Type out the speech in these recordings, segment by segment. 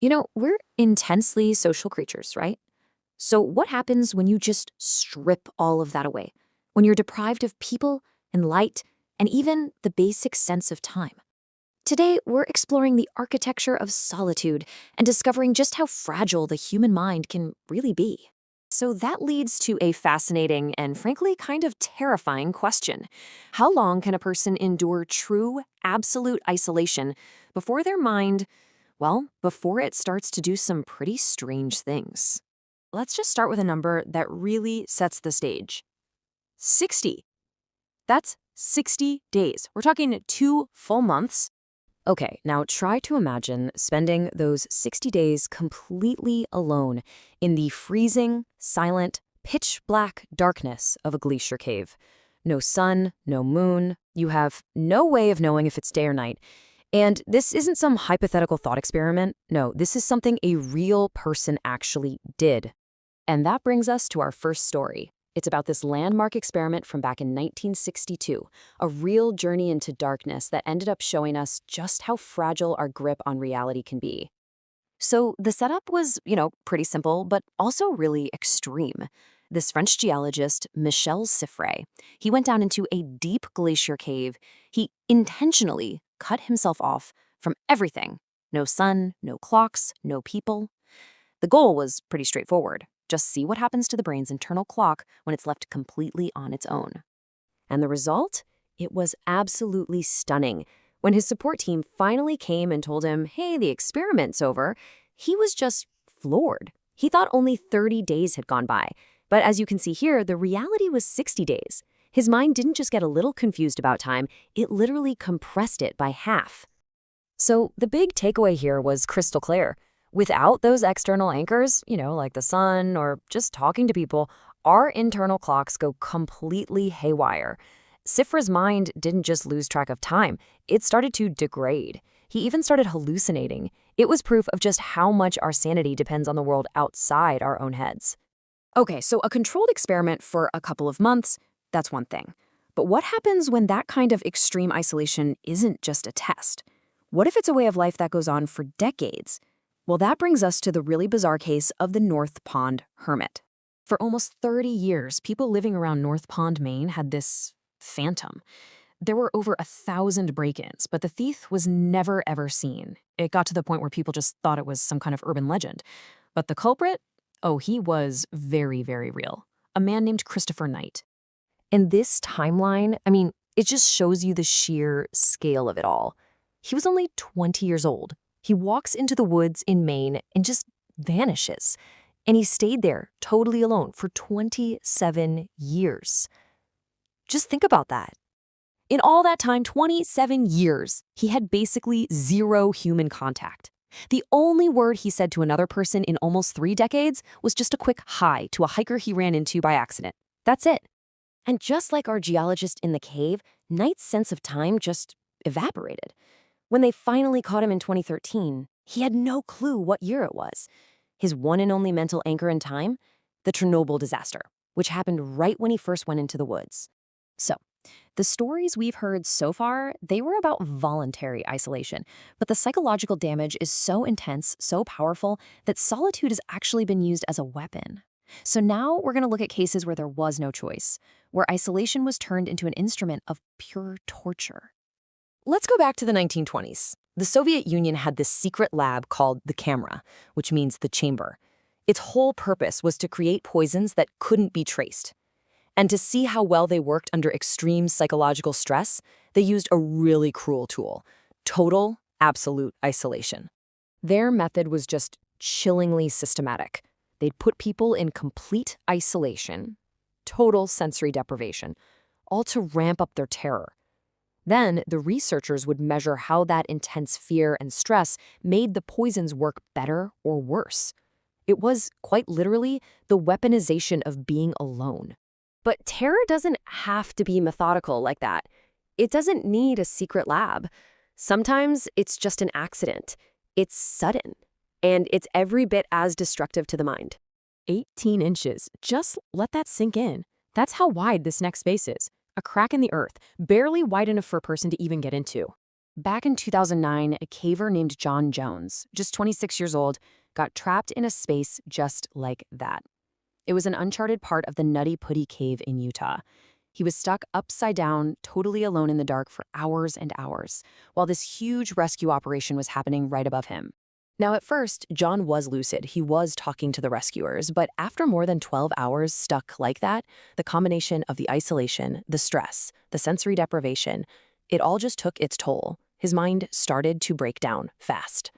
We're intensely social creatures, right? So, what happens when you just strip all of that away? When you're deprived of people and light and even the basic sense of time? Today, we're exploring the architecture of solitude and discovering just how fragile the human mind can really be. So, that leads to a fascinating and frankly kind of terrifying question. How long can a person endure true, absolute isolation before their mind, before it starts to do some pretty strange things? Let's just start with a number that really sets the stage. 60. That's 60 days. We're talking 2 full months. Okay, now try to imagine spending those 60 days completely alone in the freezing, silent, pitch black darkness of a glacier cave. No sun, no moon. You have no way of knowing if it's day or night. And this isn't some hypothetical thought experiment. No, this is something a real person actually did. And that brings us to our first story. It's about this landmark experiment from back in 1962, a real journey into darkness that ended up showing us just how fragile our grip on reality can be. So the setup was, pretty simple, but also really extreme. This French geologist, Michel Siffre, he went down into a deep glacier cave. He intentionally cut himself off from everything. No sun, no clocks, no people. The goal was pretty straightforward. Just see what happens to the brain's internal clock when it's left completely on its own. And the result? It was absolutely stunning. When his support team finally came and told him, hey, the experiment's over, he was just floored. He thought only 30 days had gone by. But as you can see here, the reality was 60 days. His mind didn't just get a little confused about time, it literally compressed it by half. So the big takeaway here was crystal clear. Without those external anchors, like the sun or just talking to people, our internal clocks go completely haywire. Sifra's mind didn't just lose track of time, it started to degrade. He even started hallucinating. It was proof of just how much our sanity depends on the world outside our own heads. Okay, so a controlled experiment for a couple of months, that's one thing. But what happens when that kind of extreme isolation isn't just a test? What if it's a way of life that goes on for decades? Well, that brings us to the really bizarre case of the North Pond hermit. For almost 30 years, people living around North Pond, Maine had this phantom. There were over 1,000 break-ins, but the thief was never ever seen. It got to the point where people just thought it was some kind of urban legend. But the culprit? Oh, he was very, very real. A man named Christopher Knight. And this timeline, it just shows you the sheer scale of it all. He was only 20 years old. He walks into the woods in Maine and just vanishes. And he stayed there totally alone for 27 years. Just think about that. In all that time, 27 years, he had basically zero human contact. The only word he said to another person in almost 3 decades was just a quick hi to a hiker he ran into by accident. That's it. And just like our geologist in the cave, Knight's sense of time just evaporated. When they finally caught him in 2013, he had no clue what year it was. His one and only mental anchor in time? The Chernobyl disaster, which happened right when he first went into the woods. So, the stories we've heard so far, they were about voluntary isolation, but the psychological damage is so intense, so powerful, that solitude has actually been used as a weapon. So now we're going to look at cases where there was no choice, where isolation was turned into an instrument of pure torture. Let's go back to the 1920s. The Soviet Union had this secret lab called the Kamera, which means the chamber. Its whole purpose was to create poisons that couldn't be traced. And to see how well they worked under extreme psychological stress, they used a really cruel tool: total, absolute isolation. Their method was just chillingly systematic. They'd put people in complete isolation, total sensory deprivation, all to ramp up their terror. Then, the researchers would measure how that intense fear and stress made the poisons work better or worse. It was, quite literally, the weaponization of being alone. But terror doesn't have to be methodical like that. It doesn't need a secret lab. Sometimes it's just an accident. It's sudden. And it's every bit as destructive to the mind. 18 inches. Just let that sink in. That's how wide this next space is. A crack in the earth, barely wide enough for a person to even get into. Back in 2009, a caver named John Jones, just 26 years old, got trapped in a space just like that. It was an uncharted part of the Nutty Putty Cave in Utah. He was stuck upside down, totally alone in the dark for hours and hours, while this huge rescue operation was happening right above him. Now, at first, John was lucid. He was talking to the rescuers, but after more than 12 hours stuck like that, the combination of the isolation, the stress, the sensory deprivation, it all just took its toll. His mind started to break down fast,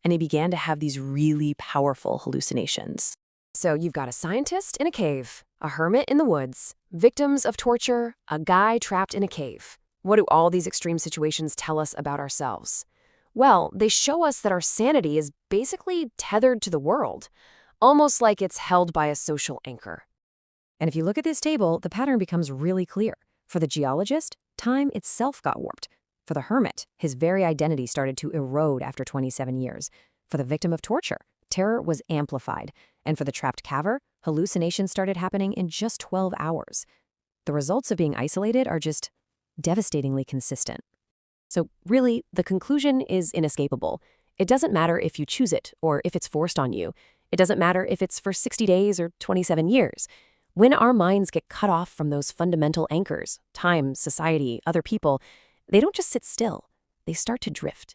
and he began to have these really powerful hallucinations. So you've got a scientist in a cave, a hermit in the woods, victims of torture, a guy trapped in a cave. What do all these extreme situations tell us about ourselves? Well, they show us that our sanity is basically tethered to the world, almost like it's held by a social anchor. And if you look at this table, the pattern becomes really clear. For the geologist, time itself got warped. For the hermit, his very identity started to erode after 27 years. For the victim of torture, terror was amplified. And for the trapped caver, hallucinations started happening in just 12 hours. The results of being isolated are just devastatingly consistent. So really, the conclusion is inescapable. It doesn't matter if you choose it or if it's forced on you. It doesn't matter if it's for 60 days or 27 years. When our minds get cut off from those fundamental anchors, time, society, other people, they don't just sit still. They start to drift.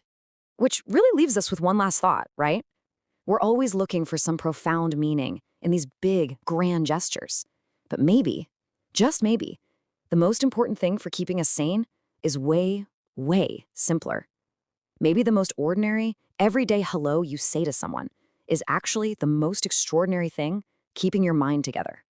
Which really leaves us with one last thought, right? We're always looking for some profound meaning in these big, grand gestures. But maybe, just maybe, the most important thing for keeping us sane is way simpler. Maybe the most ordinary, everyday hello you say to someone is actually the most extraordinary thing keeping your mind together.